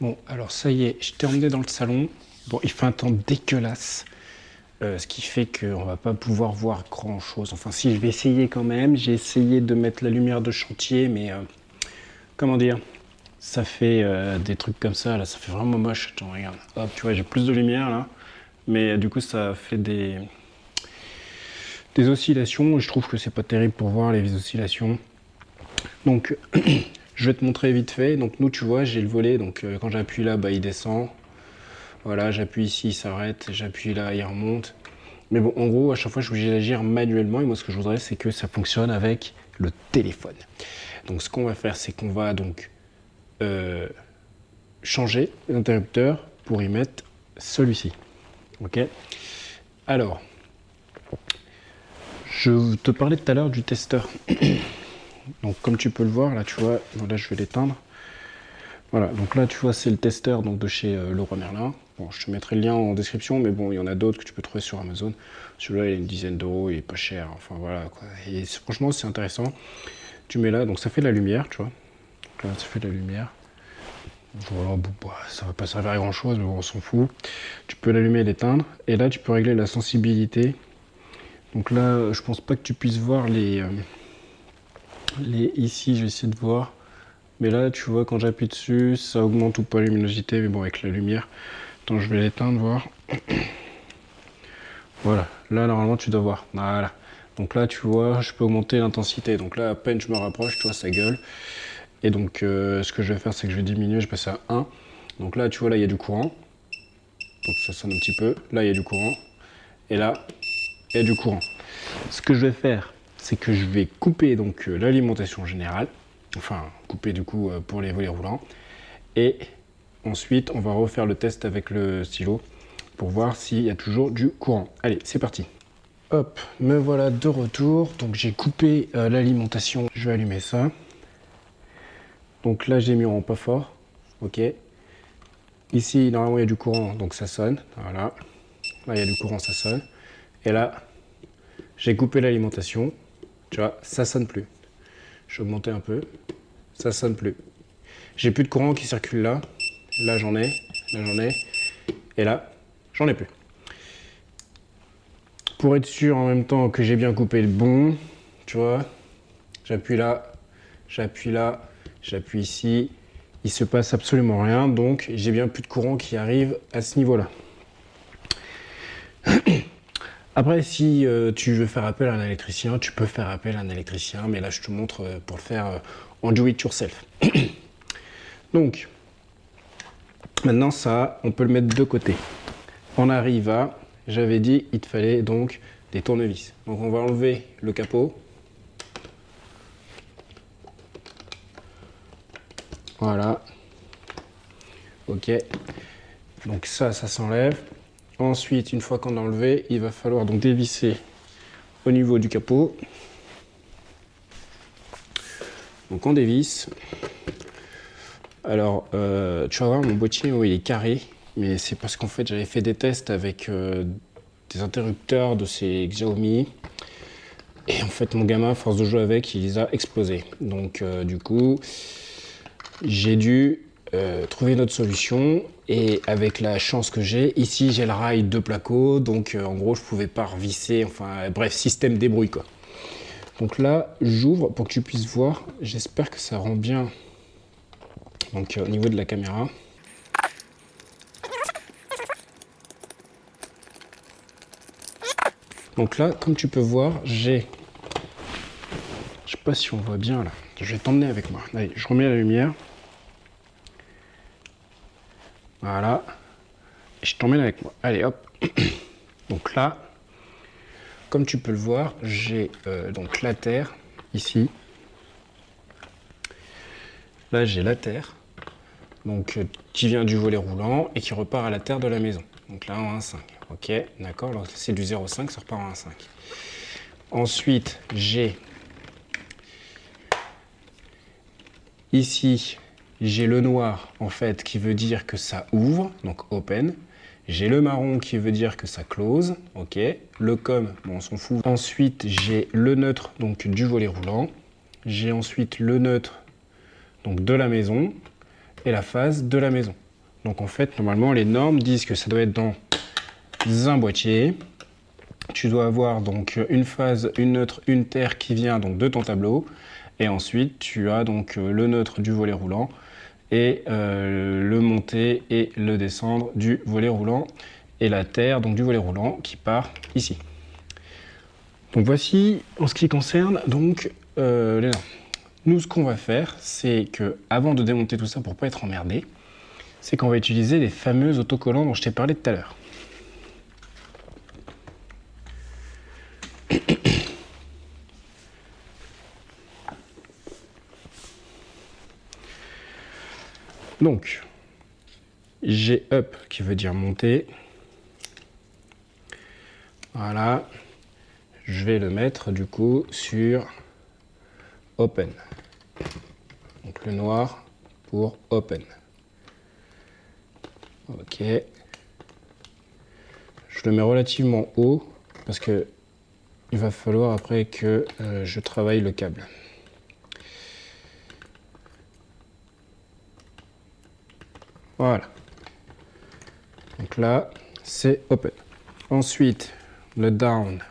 Bon, alors ça y est, je t'ai emmené dans le salon. Bon, il fait un temps dégueulasse, ce qui fait qu'on va pas pouvoir voir grand chose. Enfin, si, je vais essayer quand même. J'ai essayé de mettre la lumière de chantier, mais comment dire, ça fait des trucs comme ça, là, ça fait vraiment moche. Attends, regarde. Hop, tu vois, j'ai plus de lumière là, mais du coup, ça fait des oscillations. Je trouve que c'est pas terrible pour voir les oscillations. Donc, je vais te montrer vite fait. Donc, nous, tu vois, j'ai le volet. Donc, quand j'appuie là, bah, il descend. Voilà, j'appuie ici, il s'arrête. J'appuie là, il remonte. Mais bon, en gros, à chaque fois, je suis obligé d'agir manuellement. Et moi, ce que je voudrais, c'est que ça fonctionne avec le téléphone. Donc, ce qu'on va faire, c'est qu'on va donc changer l'interrupteur pour y mettre celui-ci. Ok. Alors, je te parlais tout à l'heure du testeur. Donc, comme tu peux le voir, là, tu vois, voilà, je vais l'éteindre. Voilà, donc là, tu vois, c'est le testeur donc, de chez Leroy Merlin. Bon, je te mettrai le lien en description, mais bon, il y en a d'autres que tu peux trouver sur Amazon. Celui-là, il a une dizaine d'euros, il est pas cher. Enfin, voilà, quoi. Et franchement, c'est intéressant. Tu mets là, donc ça fait de la lumière, tu vois. Donc là, ça fait de la lumière. Voilà, bon, bah, ça va pas servir à grand chose, mais bon, on s'en fout. Tu peux l'allumer et l'éteindre. Et là, tu peux régler la sensibilité. Donc là, je pense pas que tu puisses voir les ici, je vais essayer de voir. Mais là, tu vois, quand j'appuie dessus, ça augmente ou pas la luminosité, mais bon, avec la lumière. Attends, je vais l'éteindre, voir. Voilà, là, normalement, tu dois voir. Voilà. Donc là, tu vois, je peux augmenter l'intensité. Donc là, à peine je me rapproche, tu vois, ça gueule. Et donc, ce que je vais faire, c'est que je vais diminuer, je passe à 1. Donc là, tu vois, là, il y a du courant. Donc ça sonne un petit peu. Là, il y a du courant. Et là, il y a du courant. Ce que je vais faire, c'est que je vais couper donc l'alimentation générale. Enfin, couper du coup pour les volets roulants. Et ensuite, on va refaire le test avec le stylo pour voir s'il y a toujours du courant. Allez, c'est parti. Hop, me voilà de retour. Donc j'ai coupé l'alimentation. Je vais allumer ça. Donc là, j'ai mis en pas fort. Ok. Ici, normalement, il y a du courant, donc ça sonne. Voilà. Là, il y a du courant, ça sonne. Et là, j'ai coupé l'alimentation. Tu vois, ça sonne plus. Je vais augmenter un peu. Ça sonne plus. J'ai plus de courant qui circule là. Là, j'en ai. Là, j'en ai. Et là, j'en ai plus. Pour être sûr en même temps que j'ai bien coupé le bon, tu vois, j'appuie là, j'appuie ici. Il se passe absolument rien, donc j'ai bien plus de courant qui arrive à ce niveau-là. Après, si tu veux faire appel à un électricien, tu peux faire appel à un électricien, mais là je te montre pour le faire en do it yourself. Donc, maintenant ça, on peut le mettre de côté. On arrive à, j'avais dit, il te fallait donc des tournevis. Donc on va enlever le capot. Voilà. Ok. Donc ça s'enlève. Ensuite, une fois qu'on a enlevé, il va falloir donc dévisser au niveau du capot. Donc on dévisse. Alors, tu vas voir, mon boîtier, il est carré, mais c'est parce qu'en fait, j'avais fait des tests avec des interrupteurs de ces Xiaomi. Et en fait, mon gamin, à force de jouer avec, il les a explosés. Donc, du coup, j'ai dû trouver une autre solution. Et avec la chance que j'ai, ici, j'ai le rail de placo. Donc, en gros, je pouvais pas revisser. Enfin, bref, système débrouille, quoi. Donc là, j'ouvre pour que tu puisses voir. J'espère que ça rend bien. Donc, au niveau de la caméra. Donc là, comme tu peux voir, j'ai... Je sais pas si on voit bien là. Je vais t'emmener avec moi. Allez, je remets la lumière. Voilà. Et je t'emmène avec moi. Allez, hop. Donc là, comme tu peux le voir, j'ai donc la terre ici. Là, j'ai la terre. Donc, qui vient du volet roulant et qui repart à la terre de la maison. Donc là, en 1,5. Ok, d'accord. Alors c'est du 0,5, ça repart en 1,5. Ensuite, j'ai ici, j'ai le noir en fait qui veut dire que ça ouvre, donc open. J'ai le marron qui veut dire que ça close, ok. Le com, bon, on s'en fout. Ensuite, j'ai le neutre donc du volet roulant. J'ai ensuite le neutre donc de la maison et la phase de la maison. Donc en fait, normalement, les normes disent que ça doit être dans un boîtier. Tu dois avoir donc une phase, une neutre, une terre qui vient donc de ton tableau. Et ensuite, tu as donc le neutre du volet roulant et le monter et le descendre du volet roulant et la terre donc du volet roulant qui part ici. Donc voici en ce qui concerne donc les normes. Nous, ce qu'on va faire, c'est que avant de démonter tout ça pour pas être emmerdé, c'est qu'on va utiliser les fameux autocollants dont je t'ai parlé tout à l'heure. Donc, j'ai up qui veut dire monter. Voilà. Je vais le mettre du coup sur open. Donc le noir pour open. Ok. Je le mets relativement haut parce que il va falloir après que je travaille le câble. Voilà. Donc là, c'est open. Ensuite, le down,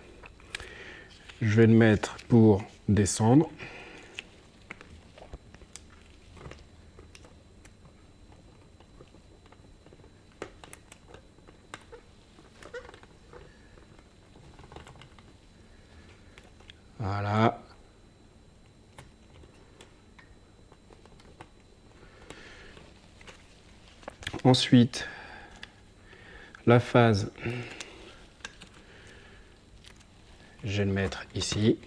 je vais le mettre pour descendre. Voilà. Ensuite, la phase, je vais le mettre ici.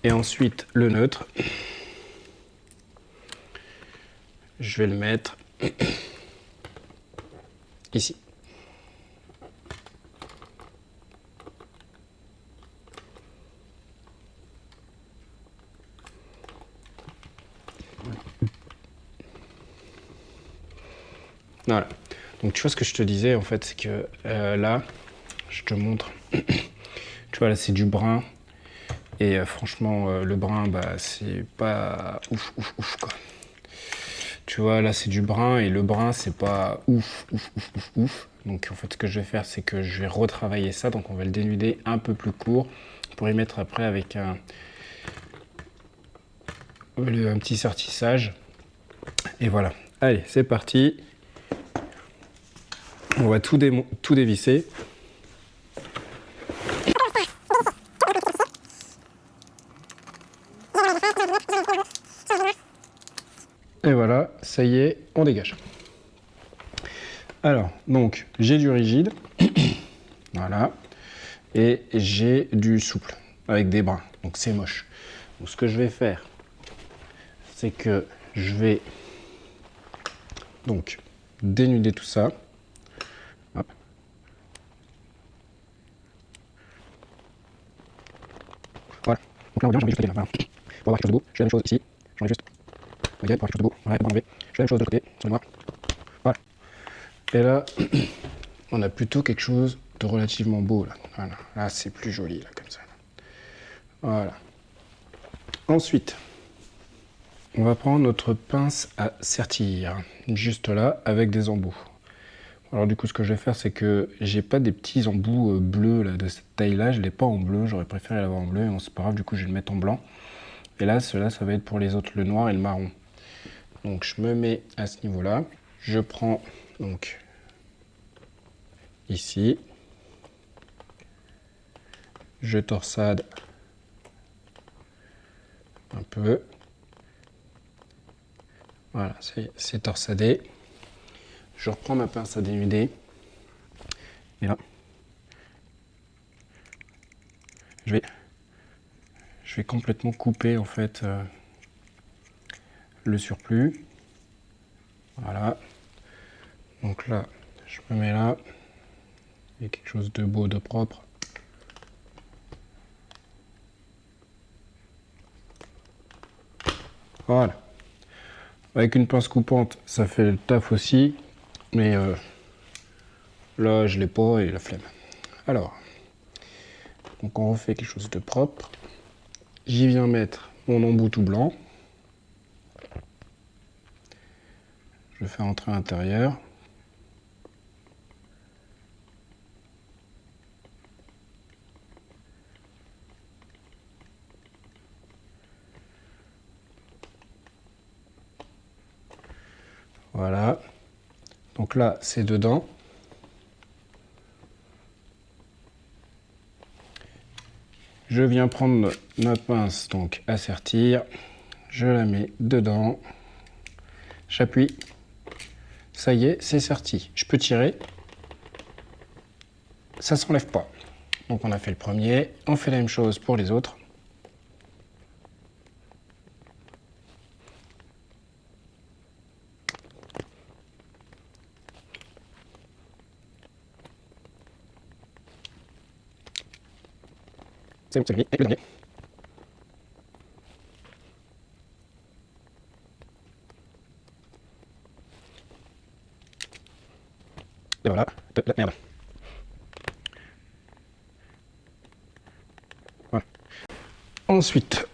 Et ensuite, le neutre, je vais le mettre ici. Voilà. Donc tu vois ce que je te disais en fait, c'est que là, je te montre. Tu vois là, c'est du brun. Et franchement, le brun, bah, c'est pas ouf, ouf, ouf, quoi. Tu vois, là, c'est du brun, et le brun, c'est pas ouf, ouf, ouf, ouf, ouf. Donc, en fait, ce que je vais faire, c'est que je vais retravailler ça. Donc, on va le dénuder un peu plus court pour y mettre après avec un petit sertissage. Et voilà. Allez, c'est parti. On va tout dévisser. Et voilà, ça y est, on dégage. Alors, donc, j'ai du rigide, voilà, et j'ai du souple, avec des brins, donc c'est moche. Donc, ce que je vais faire, c'est que je vais donc dénuder tout ça. Hop. Voilà, donc là, on va bien, j'enlève juste le côté, là, voilà. Pour avoir quelque chose de beau, je fais la même chose ici, j'enlève juste, ok, pour avoir quelque chose de beau, ouais, on va enlever. Je fais la même chose de l'autre côté, sur le noir, voilà. Et là, on a plutôt quelque chose de relativement beau, là. Voilà, là, c'est plus joli, là, comme ça. Voilà. Ensuite, on va prendre notre pince à sertir, juste là, avec des embouts. Alors du coup, ce que je vais faire, c'est que j'ai pas des petits embouts bleus là, de cette taille-là, je l'ai pas en bleu, j'aurais préféré l'avoir en bleu, et c'est pas grave, du coup, je vais le mettre en blanc. Et là, cela, ça va être pour les autres, le noir et le marron. Donc je me mets à ce niveau-là, je prends donc ici, je torsade un peu. Voilà, c'est torsadé. Je reprends ma pince à dénuder. Et là, je vais complètement couper en fait le surplus. Voilà. Donc là, je me mets là. Il y a quelque chose de beau, de propre. Voilà. Avec une pince coupante, ça fait le taf aussi, mais là, je l'ai pas et la flemme. Alors, donc on refait quelque chose de propre. J'y viens mettre mon embout tout blanc. Je fais entrer à l'intérieur. Voilà. Donc là, c'est dedans. Je viens prendre ma pince, donc à sertir. Je la mets dedans. J'appuie. Ça y est, c'est serti. Je peux tirer. Ça s'enlève pas. Donc on a fait le premier. On fait la même chose pour les autres. C'est bon, c'est fini. Et le dernier. Et voilà. Merde. Voilà. Ensuite,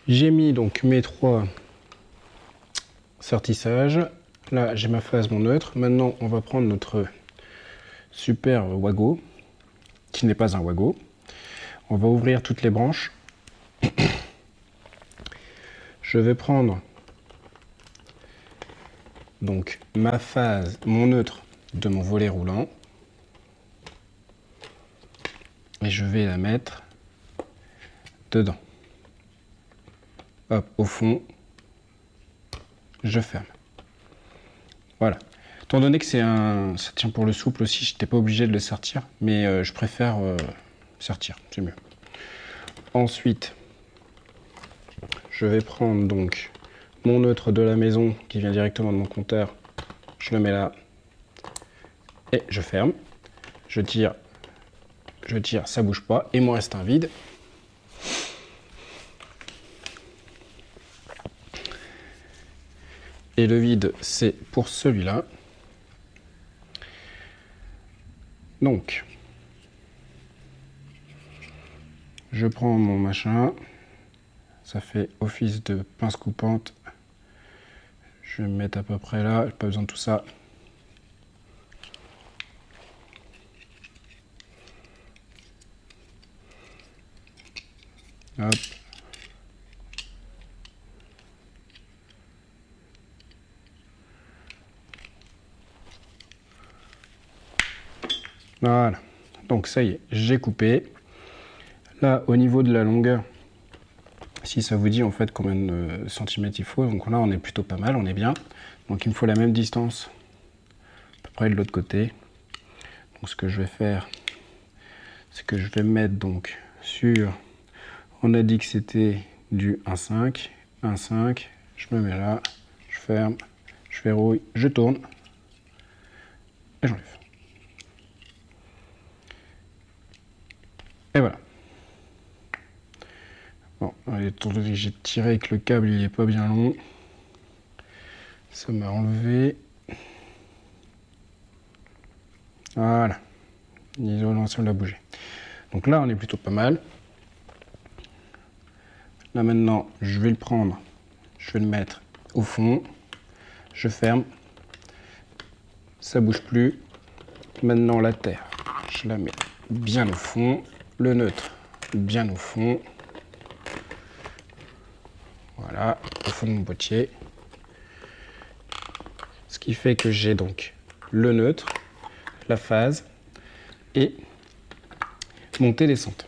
j'ai mis donc mes 3 sertissages. Là, j'ai ma phase, mon neutre. Maintenant, on va prendre notre super wago, qui n'est pas un wago. On va ouvrir toutes les branches. Je vais prendre donc ma phase, mon neutre de mon volet roulant. Et je vais la mettre dedans. Hop, au fond. Je ferme. Voilà. Étant donné que ça tient pour le souple aussi, je n'étais pas obligé de le sertir, mais je préfère sertir, c'est mieux. Ensuite, je vais prendre donc mon neutre de la maison qui vient directement de mon compteur. Je le mets là et je ferme. Je tire, ça bouge pas. Et il me reste un vide. Et le vide, c'est pour celui-là. Donc, je prends mon machin. Ça fait office de pince coupante. Je vais me mettre à peu près là. J'ai pas besoin de tout ça. Hop. Voilà. Donc ça y est, j'ai coupé. Là, au niveau de la longueur, si ça vous dit en fait combien de centimètres il faut, donc là on est plutôt pas mal, on est bien. Donc il me faut la même distance, à peu près de l'autre côté. Donc ce que je vais faire, c'est que je vais mettre donc sur, on a dit que c'était du 1,5, 1,5, je me mets là, je ferme, je verrouille, je tourne et j'enlève. Et voilà. Bon, étant donné que j'ai tiré avec le câble, il n'est pas bien long. Ça m'a enlevé. Voilà. L'isolation l'a bougé. Donc là, on est plutôt pas mal. Là maintenant, je vais le prendre. Je vais le mettre au fond. Je ferme. Ça bouge plus. Maintenant, la terre, je la mets bien au fond. Le neutre, bien au fond. Voilà, au fond de mon boîtier. Ce qui fait que j'ai donc le neutre, la phase et montée-descente.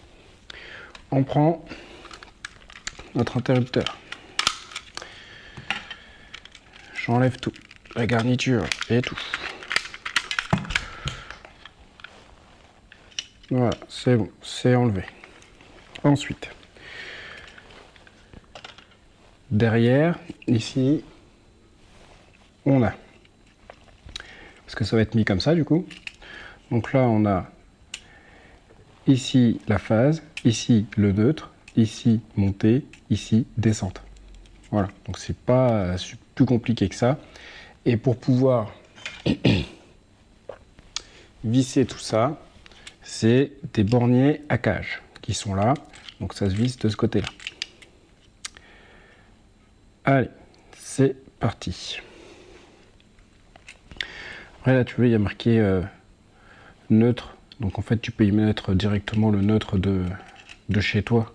On prend notre interrupteur. J'enlève tout, la garniture et tout. Voilà, c'est bon, c'est enlevé. Ensuite, derrière, ici, on a, parce que ça va être mis comme ça du coup. Donc là, on a ici la phase, ici le neutre, ici montée, ici descente. Voilà, donc c'est pas plus compliqué que ça. Et pour pouvoir visser tout ça, c'est des borniers à cage qui sont là. Donc ça se visse de ce côté-là. Allez, c'est parti. Après là, tu vois, il y a marqué neutre. Donc en fait, tu peux y mettre directement le neutre de chez toi.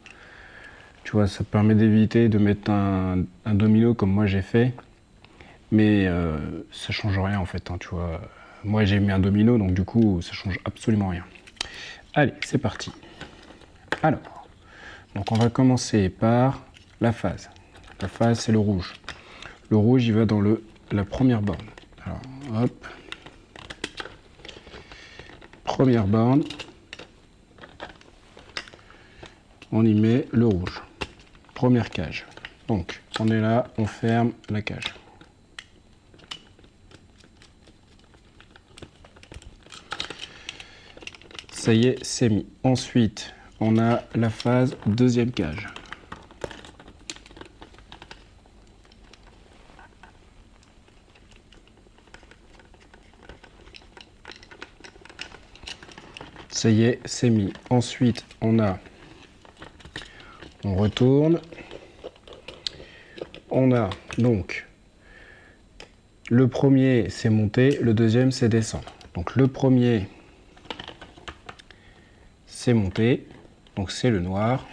Tu vois, ça permet d'éviter de mettre un domino comme moi j'ai fait. Mais ça change rien en fait, hein, tu vois. Moi j'ai mis un domino, donc du coup, ça change absolument rien. Allez, c'est parti. Alors, donc on va commencer par la phase. La phase, c'est le rouge. Le rouge, il va dans la première borne. Alors, hop. Première borne. On y met le rouge. Première cage. Donc, on est là, on ferme la cage. Ça y est, c'est mis. Ensuite, on a la phase deuxième cage. Ça y est, c'est mis. Ensuite, on retourne. On a donc le premier, c'est monter, le deuxième, c'est descendre. Donc le premier, c'est monter, donc c'est le noir.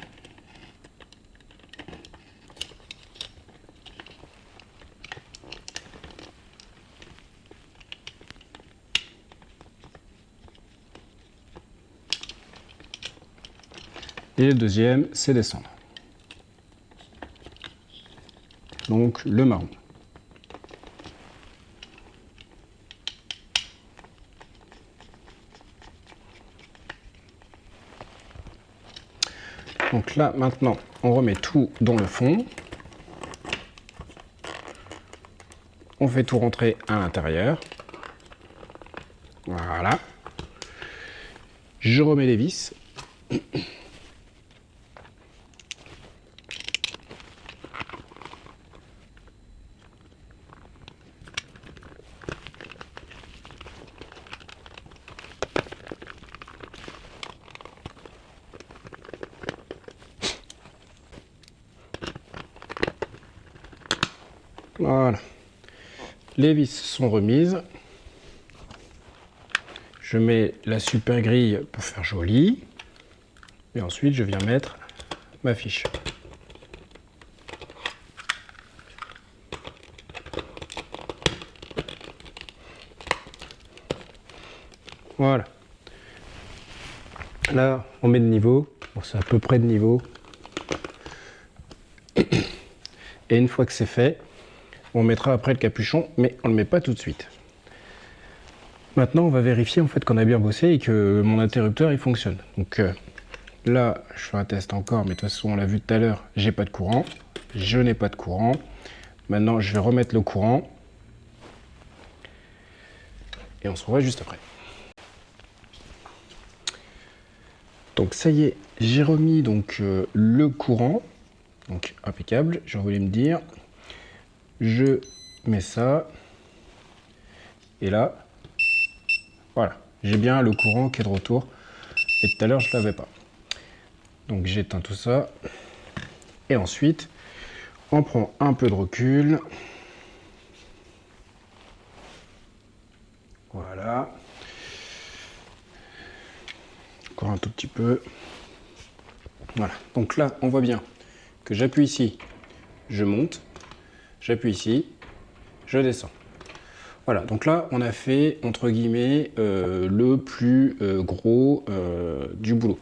Et le deuxième, c'est descendre. Donc le marron. Donc là, maintenant, on remet tout dans le fond. On fait tout rentrer à l'intérieur. Voilà. Je remets les vis. Voilà. Les vis sont remises. Je mets la super grille pour faire joli. Et ensuite, je viens mettre ma fiche. Voilà. Là, on met de niveau. Bon, c'est à peu près de niveau. Et une fois que c'est fait, on mettra après le capuchon, mais on ne le met pas tout de suite. Maintenant, on va vérifier en fait qu'on a bien bossé et que mon interrupteur il fonctionne. Donc là, je fais un test encore, mais de toute façon, on l'a vu tout à l'heure, j'ai pas de courant. Je n'ai pas de courant. Maintenant, je vais remettre le courant. Et on se revoit juste après. Donc ça y est, j'ai remis donc le courant. Donc impeccable, je voulais me dire. Je mets ça. Et là, voilà, j'ai bien le courant qui est de retour. Et tout à l'heure, je ne l'avais pas. Donc j'éteins tout ça. Et ensuite, on prend un peu de recul. Voilà. Encore un tout petit peu. Voilà. Donc là, on voit bien que j'appuie ici, je monte. J'appuie ici, je descends. Voilà, donc là, on a fait, entre guillemets, le plus gros du boulot.